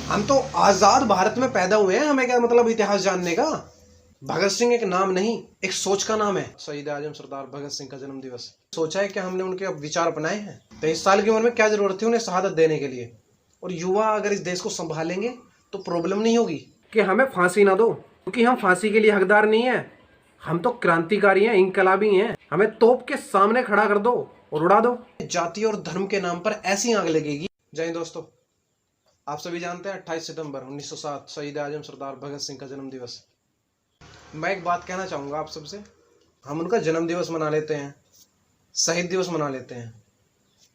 हम तो आजाद भारत में पैदा हुए हैं, हमें क्या मतलब इतिहास जानने का। भगत सिंह एक नाम नहीं, एक सोच का नाम है। शहीद आजम सरदार भगत सिंह का जन्म दिवस सोचा है कि हमने उनके विचार अपनाए हैं। 23 साल की उम्र में क्या जरूरत थी उन्हें शहादत देने के लिए। और युवा अगर इस देश को संभालेंगे तो प्रॉब्लम नहीं होगी कि हमें फांसी ना दो, क्योंकि हम फांसी के लिए हकदार नहीं है। हम तो क्रांतिकारी हैं, इंकलाबी हैं। हमें तोप के सामने खड़ा कर दो और उड़ा दो। जाति और धर्म के नाम पर ऐसी आग लगेगी। जय हिंद दोस्तों, आप सभी जानते हैं 28 सितंबर 1907 शहीद आजम सरदार भगत सिंह का जन्म दिवस। मैं एक बात कहना चाहूँगा आप सबसे। हम उनका जन्म दिवस मना लेते हैं, शहीद दिवस मना लेते हैं,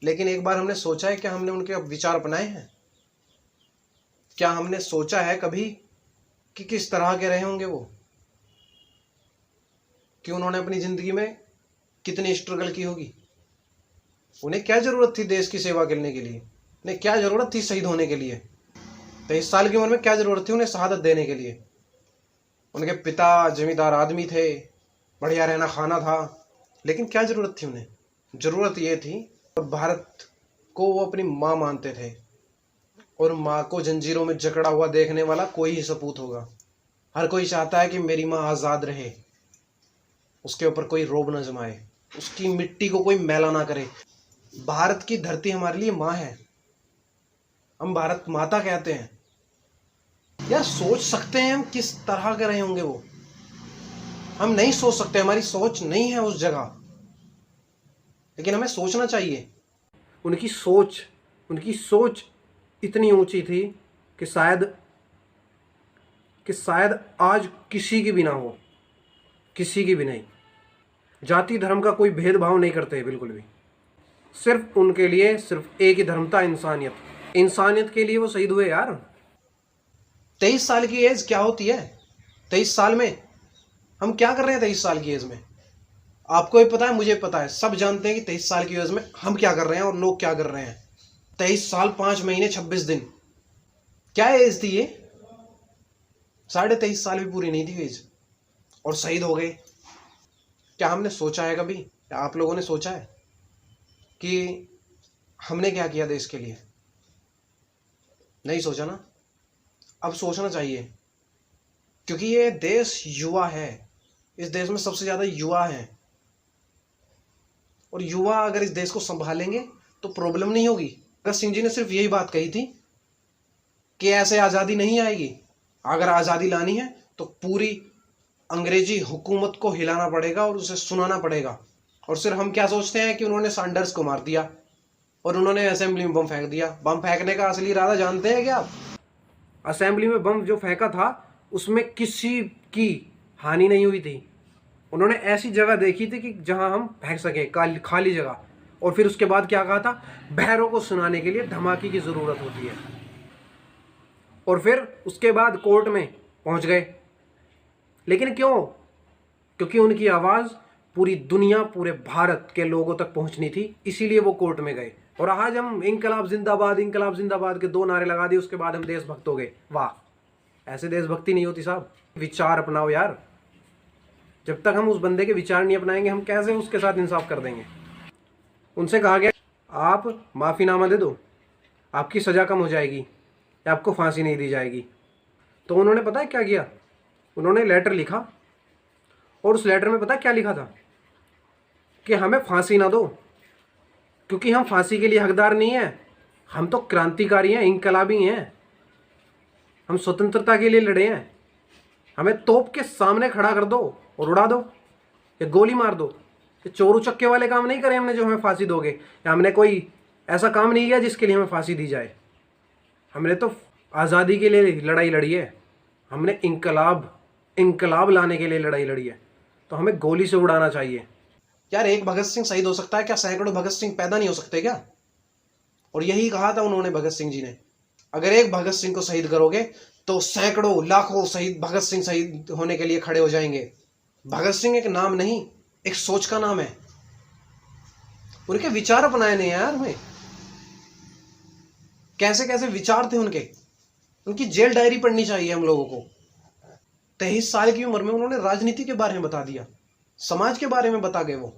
लेकिन एक बार हमने सोचा है कि हमने उनके विचार अपनाए हैं? क्या हमने सोचा है कभी कि किस तरह के रहे होंगे वो, कि उन्होंने अपनी जिंदगी में कितनी स्ट्रगल की होगी? उन्हें क्या जरूरत थी देश की सेवा करने के लिए? उन्हें क्या जरूरत थी शहीद होने के लिए? 23 साल की उम्र में क्या जरूरत थी उन्हें शहादत देने के लिए? उनके पिता जमींदार आदमी थे, बढ़िया रहना खाना था, लेकिन क्या जरूरत थी उन्हें? जरूरत ये थी, और भारत को वो अपनी माँ मानते थे, और माँ को जंजीरों में जकड़ा हुआ देखने वाला कोई ही सपूत होगा। हर कोई चाहता है कि मेरी माँ आज़ाद रहे, उसके ऊपर कोई रोब न जमाए, उसकी मिट्टी को कोई मैला ना करे। भारत की धरती हमारे लिए माँ है, हम भारत माता कहते हैं। यार सोच सकते हैं हम किस तरह के रहे होंगे वो? हम नहीं सोच सकते, हमारी सोच नहीं है उस जगह, लेकिन हमें सोचना चाहिए। उनकी सोच इतनी ऊंची थी कि शायद आज किसी की भी ना हो, किसी की भी नहीं। जाति धर्म का कोई भेदभाव नहीं करते बिल्कुल भी। सिर्फ उनके लिए सिर्फ एक ही धर्म था, इंसानियत। इंसानियत के लिए वो शहीद हुए यार। 23 साल की एज क्या होती है? 23 साल में हम क्या कर रहे हैं? 23 साल की एज में आपको भी पता है, मुझे पता है, सब जानते हैं कि 23 साल की एज में हम क्या कर रहे हैं और लोग क्या कर रहे हैं। 23 साल 5 महीने 26 दिन, क्या एज थी ये? 23.5 साल भी पूरी नहीं थी एज, और शहीद हो गए। क्या हमने सोचा है कभी, क्या आप लोगों ने सोचा है कि हमने क्या किया देश के लिए? नहीं सोचा ना। अब सोचना चाहिए, क्योंकि ये देश युवा है। इस देश में सबसे ज्यादा युवा हैं, और युवा अगर इस देश को संभालेंगे तो प्रॉब्लम नहीं होगी। भगत सिंह जी ने सिर्फ यही बात कही थी कि ऐसे आज़ादी नहीं आएगी। अगर आज़ादी लानी है तो पूरी अंग्रेजी हुकूमत को हिलाना पड़ेगा और उसे सुनाना पड़ेगा। और सिर्फ हम क्या सोचते हैं कि उन्होंने सैंडर्स को मार दिया और उन्होंने असेंबली में बम फेंक दिया। बम फेंकने का असली इरादा जानते हैं क्या आप? असेंबली में बम जो फेंका था उसमें किसी की हानि नहीं हुई थी। उन्होंने ऐसी जगह देखी थी कि जहां हम फेंक सके, खाली जगह। और फिर उसके बाद क्या कहा था? बहरों को सुनाने के लिए धमाके की जरूरत होती है। और फिर उसके बाद कोर्ट में पहुंच गए। लेकिन क्यों? क्योंकि उनकी आवाज पूरी दुनिया, पूरे भारत के लोगों तक पहुंचनी थी, इसीलिए वो कोर्ट में गए। और आज हम इंकलाब जिंदाबाद के 2 नारे लगा दिए, उसके बाद हम देशभक्त हो गए। वाह, ऐसे देशभक्ति नहीं होती साहब। विचार अपनाओ यार। जब तक हम उस बंदे के विचार नहीं अपनाएंगे, हम कैसे उसके साथ इंसाफ कर देंगे? उनसे कहा गया आप माफ़ीनामा दे दो, आपकी सज़ा कम हो जाएगी या आपको फांसी नहीं दी जाएगी। तो उन्होंने पता है क्या किया? उन्होंने लेटर लिखा, और उस लेटर में पता है क्या लिखा था? कि हमें फांसी ना दो, क्योंकि हम फांसी के लिए हकदार नहीं हैं। हम तो क्रांतिकारी हैं, इंकलाबी हैं। हम स्वतंत्रता के लिए लड़े हैं। हमें तोप के सामने खड़ा कर दो और उड़ा दो, या गोली मार दो। ये चोरू चक्के वाले काम नहीं करे हमने जो हमें फांसी दोगे, या हमने कोई ऐसा काम नहीं किया जिसके लिए हमें फांसी दी जाए। हमने तो आज़ादी के लिए लड़ाई लड़ी है, हमने इंकलाब लाने के लिए लड़ाई लड़ी है। तो हमें गोली से उड़ाना चाहिए यार। एक भगत सिंह शहीद हो सकता है, क्या सैकड़ों भगत सिंह पैदा नहीं हो सकते क्या? और यही कहा था उन्होंने, भगत सिंह जी ने, अगर एक भगत सिंह को शहीद करोगे तो सैकड़ों लाखों शहीद भगत सिंह शहीद होने के लिए खड़े हो जाएंगे। भगत सिंह एक नाम नहीं, एक सोच का नाम है। उनके विचार अपनाए नहीं यार हमें। कैसे कैसे विचार थे उनके। उनकी जेल डायरी पढ़नी चाहिए हम लोगों को। 23 साल की उम्र में उन्होंने राजनीति के बारे में बता दिया, समाज के बारे में बता गए। वो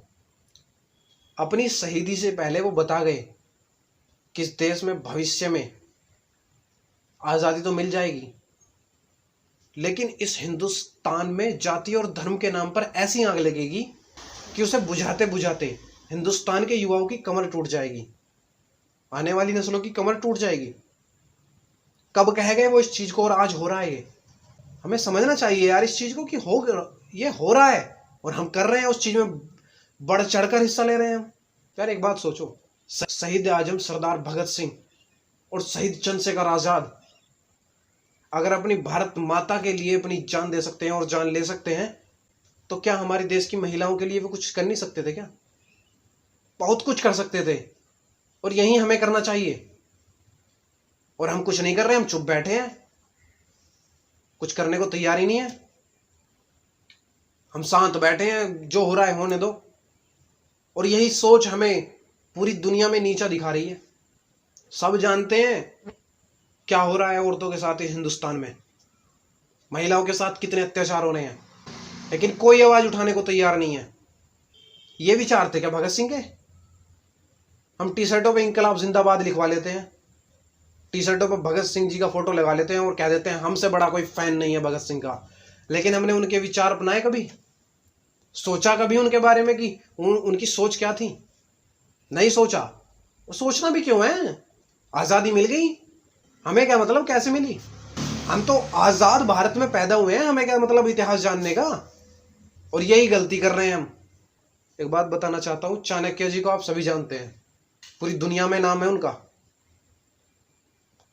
अपनी शहीदी से पहले वो बता गए कि इस देश में भविष्य में आज़ादी तो मिल जाएगी, लेकिन इस हिंदुस्तान में जाति और धर्म के नाम पर ऐसी आग लगेगी कि उसे बुझाते बुझाते हिंदुस्तान के युवाओं की कमर टूट जाएगी, आने वाली नस्लों की कमर टूट जाएगी। कब कह गए वो इस चीज को, और आज हो रहा है ये। हमें समझना चाहिए यार इस चीज को कि ये हो रहा है और हम कर रहे हैं, उस चीज में बढ़ चढ़कर हिस्सा ले रहे हैं हम। यार एक बात सोचो, शहीद आजम सरदार भगत सिंह और शहीद चंद्रशेखर आजाद अगर अपनी भारत माता के लिए अपनी जान दे सकते हैं और जान ले सकते हैं, तो क्या हमारे देश की महिलाओं के लिए वो कुछ कर नहीं सकते थे क्या? बहुत कुछ कर सकते थे, और यही हमें करना चाहिए। और हम कुछ नहीं कर रहे, हम चुप बैठे हैं, कुछ करने को तैयार ही नहीं है। हम शांत बैठे हैं, जो हो रहा है होने दो। और यही सोच हमें पूरी दुनिया में नीचा दिखा रही है। सब जानते हैं क्या हो रहा है औरतों के साथ इस हिंदुस्तान में, महिलाओं के साथ कितने अत्याचार हो रहे हैं, लेकिन कोई आवाज उठाने को तैयार नहीं है। ये विचार थे क्या भगत सिंह के? हम टी शर्टों पे इंकलाब जिंदाबाद लिखवा लेते हैं, टी शर्टों पर भगत सिंह जी का फोटो लगा लेते हैं और कह देते हैं हमसे बड़ा कोई फैन नहीं है भगत सिंह का। लेकिन हमने उनके विचार अपनाए कभी? सोचा कभी उनके बारे में कि उनकी सोच क्या थी? नहीं सोचा। वो सोचना भी क्यों है? आजादी मिल गई, हमें क्या मतलब कैसे मिली? हम तो आजाद भारत में पैदा हुए हैं, हमें क्या मतलब इतिहास जानने का? और यही गलती कर रहे हैं हम। एक बात बताना चाहता हूं, चाणक्य जी को आप सभी जानते हैं, पूरी दुनिया में नाम है उनका।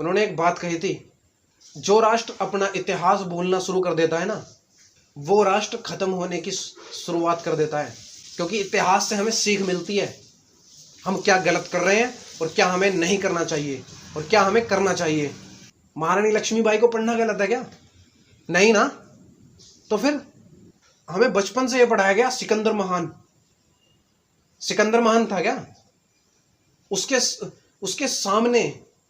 उन्होंने एक बात कही थी, जो राष्ट्र अपना इतिहास भूलना शुरू कर देता है ना, वो राष्ट्र खत्म होने की शुरुआत कर देता है। क्योंकि इतिहास से हमें सीख मिलती है, हम क्या गलत कर रहे हैं और क्या हमें नहीं करना चाहिए और क्या हमें करना चाहिए। महारानी लक्ष्मीबाई को पढ़ना गलत है क्या? नहीं ना। तो फिर हमें बचपन से यह पढ़ाया गया सिकंदर महान था क्या? उसके सामने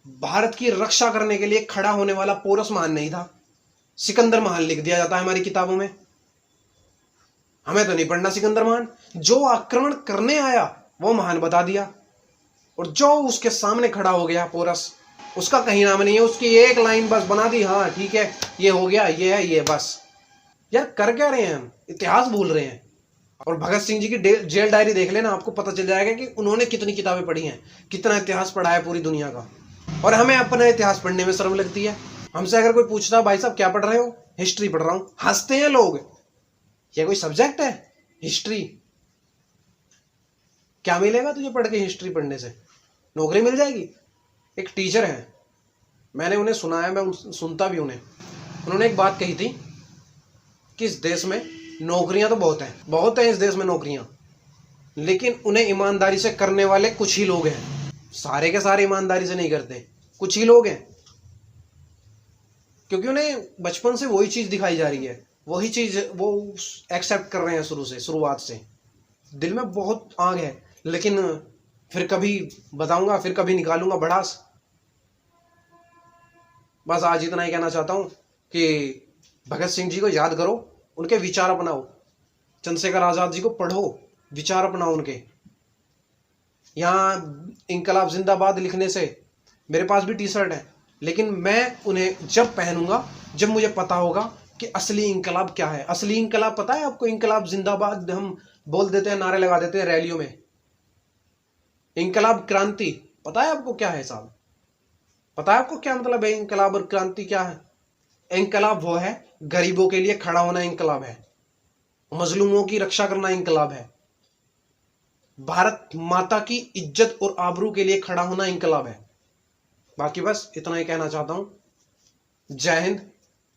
भारत की रक्षा करने के लिए खड़ा होने वाला पोरस महान नहीं था। सिकंदर महान लिख दिया जाता है हमारी किताबों में। हमें तो नहीं पढ़ना सिकंदर महान। जो आक्रमण करने आया वो महान बता दिया, और जो उसके सामने खड़ा हो गया पोरस, उसका कहीं नाम नहीं है। उसकी एक लाइन बस बना दी, हाँ ठीक है ये हो गया, ये है ये, बस। यार कर क्या रहे हैं हम? इतिहास भूल रहे हैं। और भगत सिंह जी की जेल डायरी देख लेना, आपको पता चल जाएगा कि उन्होंने कितनी किताबें पढ़ी हैं, कितना इतिहास पढ़ा है पूरी दुनिया का। और हमें अपना इतिहास पढ़ने में शर्म लगती है। हमसे अगर कोई पूछता भाई साहब क्या पढ़ रहे हो, हिस्ट्री पढ़ रहा हूं, हंसते हैं लोग। ये कोई सब्जेक्ट है हिस्ट्री? क्या मिलेगा तुझे पढ़ के? हिस्ट्री पढ़ने से नौकरी मिल जाएगी? एक टीचर है, मैंने उन्हें सुना है, मैं सुनता भी उन्हें। उन्होंने एक बात कही थी कि इस देश में नौकरियां तो बहुत हैं इस देश में नौकरियां, लेकिन उन्हें ईमानदारी से करने वाले कुछ ही लोग हैं। सारे के सारे ईमानदारी से नहीं करते, कुछ ही लोग हैं। क्योंकि उन्हें बचपन से वही चीज दिखाई जा रही है, वही चीज वो एक्सेप्ट कर रहे हैं शुरुआत से। दिल में बहुत आग है, लेकिन फिर कभी बताऊंगा, फिर कभी निकालूंगा भड़ास। बस आज इतना ही कहना चाहता हूं कि भगत सिंह जी को याद करो, उनके विचार अपनाओ। चंद्रशेखर आजाद जी को पढ़ो, विचार अपनाओ उनके। यहाँ इंकलाब जिंदाबाद लिखने से मेरे पास भी टी शर्ट है, लेकिन मैं उन्हें जब पहनूंगा जब मुझे पता होगा कि असली इंकलाब क्या है। असली इंकलाब पता है आपको? इंकलाब जिंदाबाद हम बोल देते हैं, नारे लगा देते हैं रैलियों में। इंकलाब क्रांति पता है आपको क्या है साहब? पता है आपको क्या मतलब है इंकलाब और क्रांति क्या है? इंकलाब वो है, गरीबों के लिए खड़ा होना इंकलाब है, मजलूमों की रक्षा करना इंकलाब है, भारत माता की इज्जत और आबरू के लिए खड़ा होना इंकलाब है। बाकी बस इतना ही कहना चाहता हूं। जय हिंद,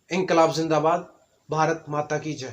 इंकलाब जिंदाबाद, भारत माता की जय।